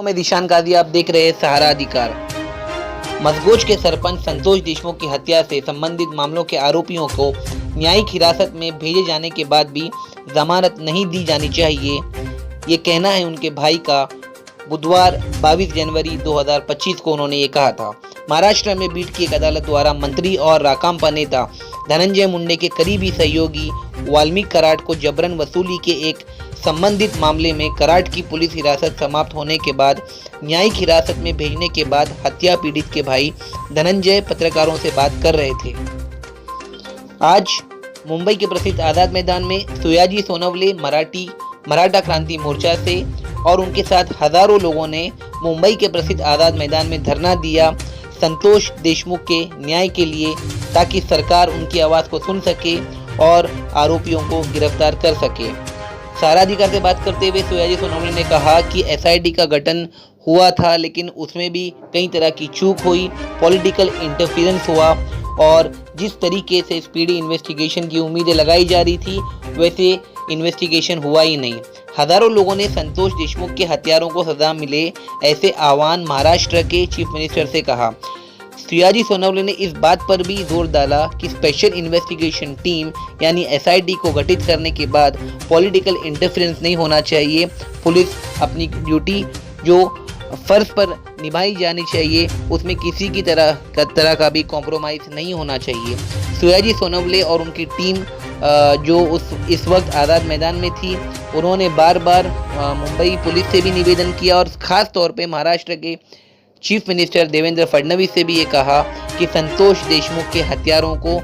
मैं दिशान गाजी, आप देख रहे हैं सहारा अधिकार। मसगोज के सरपंच संतोष देशमुख की हत्या से संबंधित मामलों के आरोपियों को न्यायिक हिरासत में भेजे जाने के बाद भी जमानत नहीं दी जानी चाहिए, ये कहना है उनके भाई का। बुधवार 22 जनवरी 2025 को उन्होंने ये कहा था। महाराष्ट्र में बीड की एक अदालत द्वारा मंत्री और राकांपा नेता धनंजय मुंडे के करीबी सहयोगी वाल्मीकि कराड को जबरन वसूली के एक संबंधित मामले में कराड की पुलिस हिरासत समाप्त होने के बाद न्यायिक हिरासत में भेजने के बाद हत्या पीड़ित के भाई धनंजय पत्रकारों से बात कर रहे थे। आज मुंबई के प्रसिद्ध आजाद मैदान में सयाजी सोनवणे मराठा क्रांति मोर्चा से और उनके साथ हजारों लोगों ने मुंबई के प्रसिद्ध आजाद मैदान में धरना दिया संतोष देशमुख के न्याय के लिए, ताकि सरकार उनकी आवाज़ को सुन सके और आरोपियों को गिरफ्तार कर सके। सहारा अधिकार से बात करते हुए सयाजी सोनवणे ने कहा कि एसआईटी का गठन हुआ था, लेकिन उसमें भी कई तरह की चूक हुई, पॉलिटिकल इंटरफेरेंस हुआ और जिस तरीके से स्पीडी इन्वेस्टिगेशन की उम्मीदें लगाई जा रही थी वैसे इन्वेस्टिगेशन हुआ ही नहीं। हजारों लोगों ने संतोष देशमुख के हत्यारों को सजा मिले ऐसे आह्वान महाराष्ट्र के चीफ मिनिस्टर से कहा। सयाजी सोनवणे ने इस बात पर भी जोर डाला कि स्पेशल इन्वेस्टिगेशन टीम यानी एसआईटी को गठित करने के बाद पॉलिटिकल इंटरफेरेंस नहीं होना चाहिए। पुलिस अपनी ड्यूटी जो फर्ज पर निभाई जानी चाहिए उसमें किसी की तरह का भी कॉम्प्रोमाइज़ नहीं होना चाहिए। सयाजी सोनवणे और उनकी टीम जो इस वक्त आज़ाद मैदान में थी, उन्होंने बार बार मुंबई पुलिस से भी निवेदन किया और ख़ास तौर पे महाराष्ट्र के चीफ मिनिस्टर देवेंद्र फडणवीस से भी ये कहा कि संतोष देशमुख के हत्यारों को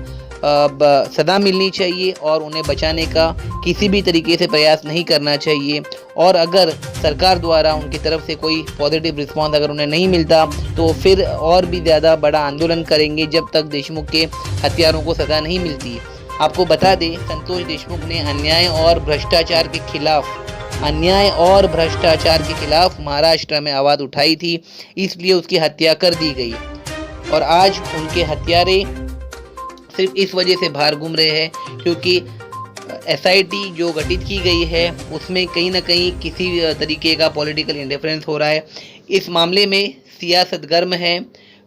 सजा मिलनी चाहिए और उन्हें बचाने का किसी भी तरीके से प्रयास नहीं करना चाहिए। और अगर सरकार द्वारा उनकी तरफ से कोई पॉजिटिव रिस्पांस अगर उन्हें नहीं मिलता तो फिर और भी ज़्यादा बड़ा आंदोलन करेंगे जब तक देशमुख के हत्यारों को सजा नहीं मिलती। आपको बता दें, संतोष देशमुख ने अन्याय और भ्रष्टाचार के खिलाफ महाराष्ट्र में आवाज़ उठाई थी, इसलिए उसकी हत्या कर दी गई और आज उनके हत्यारे सिर्फ इस वजह से बाहर घूम रहे हैं क्योंकि एसआईटी जो गठित की गई है उसमें कहीं ना कहीं किसी तरीके का पॉलिटिकल इंटरफेरेंस हो रहा है। इस मामले में सियासत गर्म है,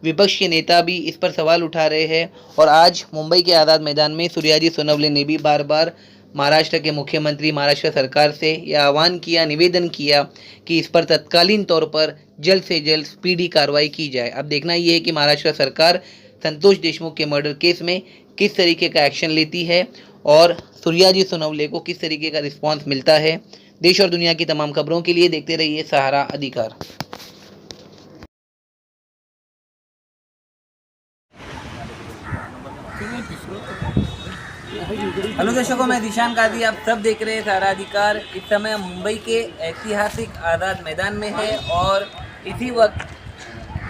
विपक्ष के नेता भी इस पर सवाल उठा रहे हैं और आज मुंबई के आज़ाद मैदान में सयाजी सोनवणे ने भी बार बार महाराष्ट्र के मुख्यमंत्री, महाराष्ट्र सरकार से यह आह्वान किया, निवेदन किया कि इस पर तत्कालीन तौर पर जल्द से जल्द स्पीडी कार्रवाई की जाए। अब देखना ये है कि महाराष्ट्र सरकार संतोष देशमुख के मर्डर केस में किस तरीके का एक्शन लेती है और सयाजी सोनवणे को किस तरीके का रिस्पांस मिलता है। देश और दुनिया की तमाम खबरों के लिए देखते रहिए सहारा अधिकार। हेलो दर्शकों, मैं दिशान गाजी, आप सब देख रहे हैं सहारा अधिकार। इस समय मुंबई के ऐतिहासिक आज़ाद मैदान में है और इसी वक्त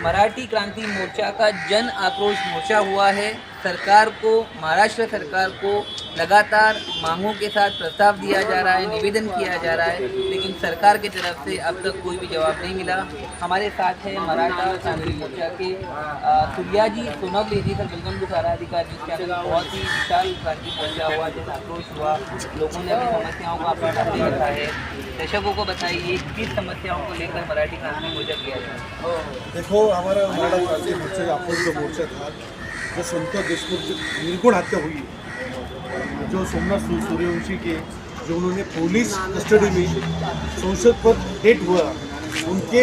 मराठी क्रांति मोर्चा का जन आक्रोश मोर्चा हुआ है। महाराष्ट्र सरकार को लगातार मांगों के साथ प्रस्ताव दिया जा रहा है, निवेदन किया जा रहा है, लेकिन सरकार की तरफ से अब तक कोई भी जवाब नहीं मिला। हमारे साथ है मराठा क्रांति मोर्चा के सयाजी सोनवणे जी। सर, वेलकम टू सहारा अधिकार न्यूज़ चैनल। बहुत ही विशाल क्रांति मोर्चा हुआ, जन आक्रोश हुआ, लोगों ने अपनी समस्याओं को अपने सामने रखा है। दर्शकों को बताइए किस समस्याओं को लेकर मराठी क्रांति मोर्चा किया जाए। देखो, हमारा मराठा क्रांति मोर्चा का अपोज जो मोर्चा था, जो संतोष देशमुख जो निर्गुण हत्या हुई, जो सोमनाथ सूर्यवंशी के जो उन्होंने पुलिस कस्टडी में संसद पर डेट हुआ, उनके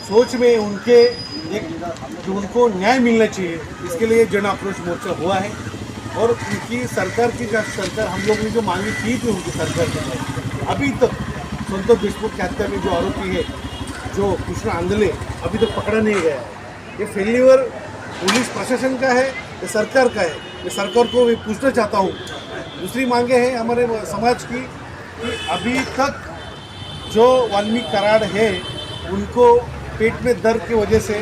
सोच में उनके एक जो उनको न्याय मिलना चाहिए, इसके लिए जन आक्रोश मोर्चा हुआ है। और उनकी सरकार की सरकार हम लोगों ने जो मांगी की थी उनकी सरकार के अभी तक संतोष देशमुख की हत्या में जो आरोपी है जो कृष्ण आंधले अभी तक पकड़ा नहीं गया है। ये फेल्यूर पुलिस प्रशासन का है या सरकार का है, ये सरकार को मैं पूछना चाहता हूँ। दूसरी मांगे हैं हमारे समाज की कि अभी तक जो वाल्मीकि कराड है उनको पेट में दर्द की वजह से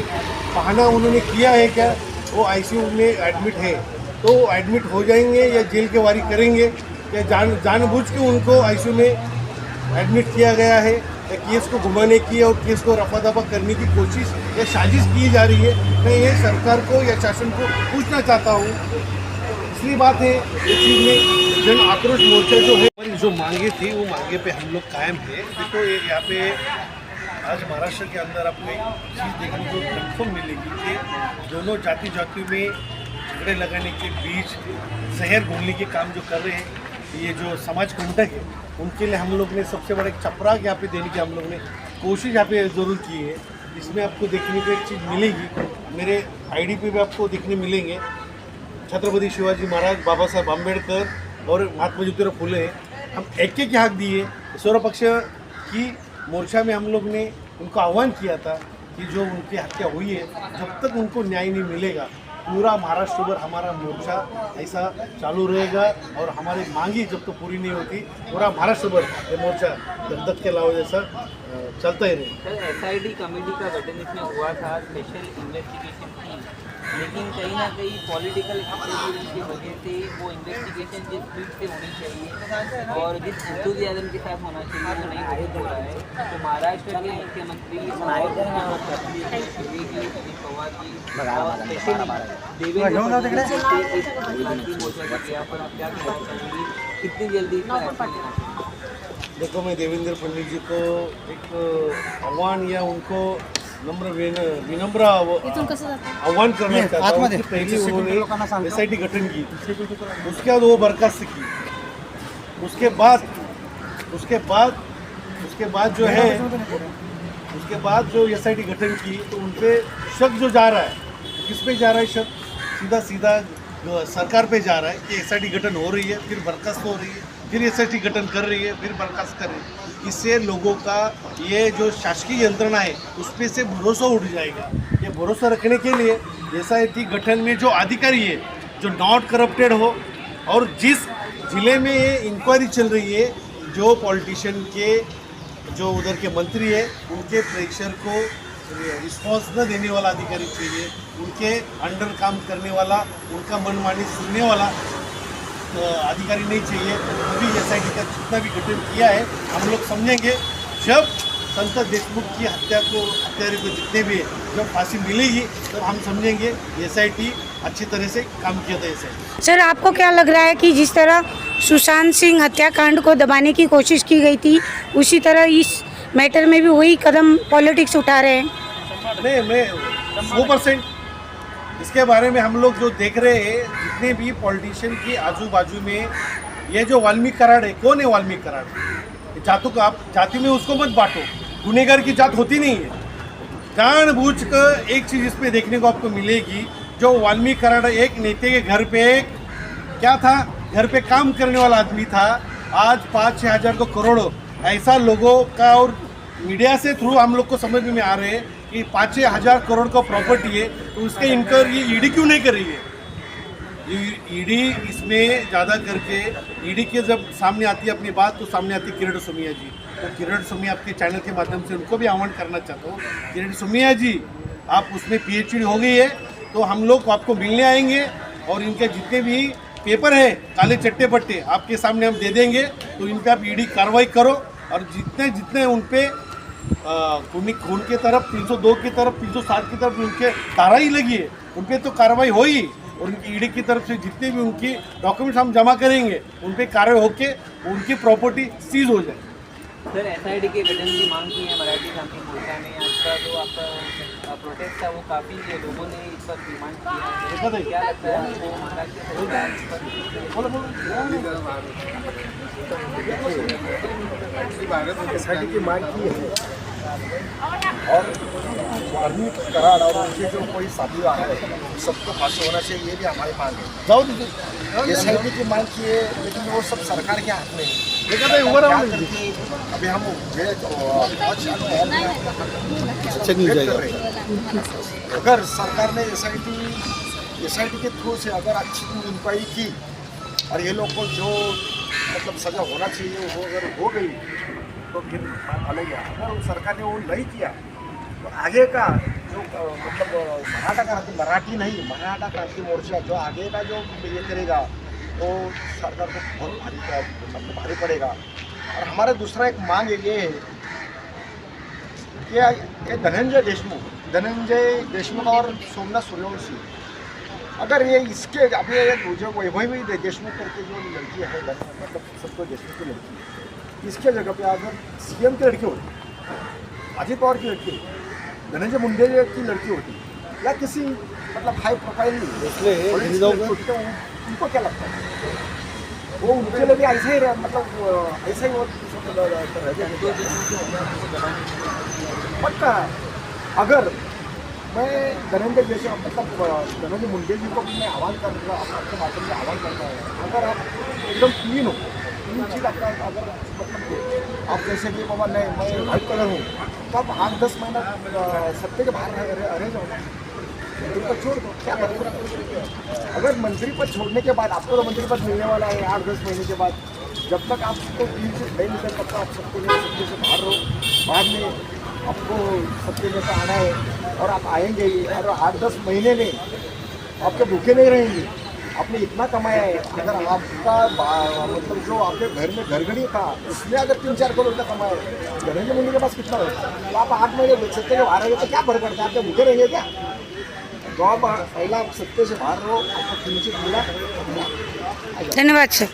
बहाना उन्होंने किया है क्या, वो आईसीयू में एडमिट है, तो वो एडमिट हो जाएंगे या जेल के वारी करेंगे या जानबूझ के उनको आईसीयू में एडमिट किया गया है या केस को घुमाने की और केस को रफा दफा करने की कोशिश या साजिश की जा रही है। मैं ये सरकार को या शासन को पूछना चाहता हूँ। तीसरी बात है इस चीज़ में जन आक्रोश मोर्चा जो है, हमारी जो मांगे थी वो मांगे पे हम लोग कायम है। देखो यहाँ पे आज महाराष्ट्र के अंदर आपको एक चीज़ देखने को कन्फर्म मिलेगी कि दोनों जातियों में झगड़े लगाने के बीच जहर घोलने के काम जो कर रहे हैं ये जो समाज कंटक है, उनके लिए हम लोग ने सबसे बड़ा एक चपराक यहाँ पे देने की हम लोग ने कोशिश यहाँ पे ज़रूर की है। इसमें आपको देखने को एक चीज़ मिलेगी, मेरे आईडी पे भी आपको देखने मिलेंगे छत्रपति शिवाजी महाराज, बाबा साहब आम्बेडकर और महात्मा ज्योतिराव फुले। हम एक एक हक दिए। सर्व पक्ष की मोर्चा में हम लोग ने उनको आह्वान किया था कि जो उनकी हत्या हुई है जब तक उनको न्याय नहीं मिलेगा पूरा महाराष्ट्र भर हमारा मोर्चा ऐसा चालू रहेगा और हमारी मांगी जब तक पूरी नहीं होती पूरा महाराष्ट्र भर ये मोर्चा दत्तक के अलावा जैसा चलता ही रहेगा। सर एसआईटी कमेटी का गठन इसमें हुआ था स्पेशल इन्वेस्टिगेशन टीम, लेकिन कहीं ना कहीं पॉलिटिकल इंटरफेरेंस की वजह से वो इन्वेस्टिगेशन जिस स्पीड से होनी चाहिए और जिस एंथुसियाज्म के साथ होना चाहिए वो नहीं हो रहा है। तो महाराष्ट्र के मुख्यमंत्री पवार जी और देवेंद्र कितनी जल्दी देखो, मैं देवेंद्र फडणवीस जी को एक आह्वान या उनको विनम्र आह्वान करना चाहता हूँ कि पहले उन्होंने एसआईटी गठन की, उसके बाद वो बर्खास्त की, उसके बाद जो एसआईटी गठन की तो उन पे शक जो जा रहा है, किस पे जा रहा है शक? सीधा सरकार पे जा रहा है कि एसआईटी गठन हो रही है, फिर बर्खास्त हो रही है, फिर एसआईटी गठन कर रही है, फिर बर्खास्त कर रही है। इससे लोगों का ये जो शासकीय यंत्रणा है उस पर से भरोसा उठ जाएगा। ये भरोसा रखने के लिए एसआईटी गठन में जो अधिकारी है जो नॉट करप्टेड हो और जिस जिले में ये इंक्वायरी चल रही है जो पॉलिटिशियन के जो उधर के मंत्री है उनके प्रेशर को रिस्पॉन्स न देने वाला अधिकारी चाहिए, उनके अंडर काम करने वाला, उनका मनमानी सुनने वाला अधिकारी नहीं चाहिए। अभी एसआईटी का जितना भी गठन किया है हम लोग समझेंगे जब संत देशमुख की हत्यारे को जितने भी जब फांसी मिलेगी तब हम समझेंगे एसआईटी अच्छी तरह से काम किया था। एसआईटी सर, आपको क्या लग रहा है कि जिस तरह सुशांत सिंह हत्याकांड को दबाने की कोशिश की गई थी उसी तरह इस मैटर में भी वही कदम पॉलिटिक्स उठा रहे हैं? नहीं, मैं 100% इसके बारे में हम लोग जो देख रहे हैं जितने भी पॉलिटिशियन की आजू बाजू में ये जो वाल्मीकि कराड़ है, कौन है वाल्मीकि कराड़? जातों को आप जाति में उसको मत बांटो, गुनहगार की जात होती नहीं है। जानबूझकर एक चीज़ इस पे देखने को आपको मिलेगी, जो वाल्मीकि कराड़ एक नेता के घर पे क्या था, घर पे काम करने वाला आदमी था, आज 5-6 हज़ार को करोड़ों ऐसा लोगों का और मीडिया से थ्रू हम लोग को समझ में आ रहे हैं कि 5-6 हज़ार करोड़ का प्रॉपर्टी है, तो उसके इंक्वायरी ईडी क्यों नहीं कर रही है? ईडी इसमें ज़्यादा करके ईडी के जब सामने आती है अपनी बात तो सामने आती है किरण सोमिया जी। तो किरण सोमिया आपके चैनल के माध्यम से उनको भी आह्वान करना चाहता हूँ, किरण सोमिया जी आप उसमें पीएचडी हो गई है तो हम लोग आपको मिलने आएंगे और इनके जितने भी पेपर है काले चट्टे पट्टे आपके सामने हम दे देंगे, तो इन पर आप ईडी कार्रवाई करो और जितने उन पर खून की तरफ 302 की तरफ 307 की तरफ उनके धारा ही लगी है उन पर तो कार्रवाई हो ही, और उनकी ईडी की तरफ से जितने भी उनकी डॉक्यूमेंट्स हम जमा करेंगे उन पर कार्रवाई होके उनकी प्रॉपर्टी सीज हो जाए। सर एसआईटी के गठन की मांग की है मराठी क्रांति मोर्चा ने। आज का जो आपका प्रोटेस्ट था वो काफ़ी लोगों ने इस पर डिमांड किया है, क्या लगता है आपको महाराष्ट्र एसआईटी की मांग की है और वाल्मीकि कराड़ और उनके जो कोई साथी आ रहे हैं सबको फांसी होना चाहिए, ये भी हमारी मांग है। जाओ दीजिए, एसआईटी की मांग की है लेकिन वो सब सरकार के हाथ में है। अभी हम अगर सरकार ने एसआईटी के थ्रू से अगर अच्छी इंक्वायरी की और ये लोग को जो मतलब सजा होना चाहिए वो अगर हो गई तो फिर अलग है। अगर सरकार ने वो नहीं किया तो आगे का जो मतलब मराठा क्रांति मोर्चा जो आगे का जो ये करेगा तो सरकार को बहुत भारी पड़ेगा। और हमारा दूसरा एक मांग ये है कि ये धनंजय देशमुख और सोमनाथ सूर्यवंशी अगर ये इसके अभी ये जो वैभवी देशमुख करके जो लड़की है मतलब सबको देशमुख की लड़की, इसके जगह पे अगर सीएम की लड़की होती, अजित पवार की लड़की होती, धनंजय मुंडे की लड़की होती, या किसी मतलब हाई प्रोफाइल तो उनको क्या लगता है? वो उनके लिए भी ऐसा ही मतलब ऐसा ही वो पक्का। अगर मैं धनंजय जैसे मतलब धनंजय मुंडे जी को मैं आह्वान कर रहा हूँ, आपके माध्यम से आह्वान करता हूँ, अगर आप एकदम क्लीन हो, क्लीन चीज आपका अगर मतलब आप जैसे कि बाबा नहीं मैं वाइट कलर हूँ, तो आप 8-10 महीना सत्ते के बाहर रह जाओ ना, मंत्री पद छोड़ दो, क्या करें? अगर मंत्री पद छोड़ने के बाद आपको तो मंत्री पद मिलने वाला है 8-10 महीने के बाद, जब तक आपको क्लीन से नहीं निकल सकता, आप सबको सत्ते से बाहर रहो, बाद में आपको सत्ते में तो आना है और आप आएंगे ही, और 8-10 महीने में आपके भूखे नहीं रहेंगे। आपने इतना कमाया है, अगर आपका मतलब जो आपके घर में घरगड़ी था उसमें अगर 3-4 करोड़ का कमाया है, धनंजय मुंडे के पास कितना होता है? तो आप 8 महीने सत्ते के बाहर रहेंगे तो क्या फर्क पड़ता है? आपके भूखे रहेंगे क्या? तो आप पहला सत्ते से बाहर रहो, आपको क्लीन चिट मिला। धन्यवाद सर।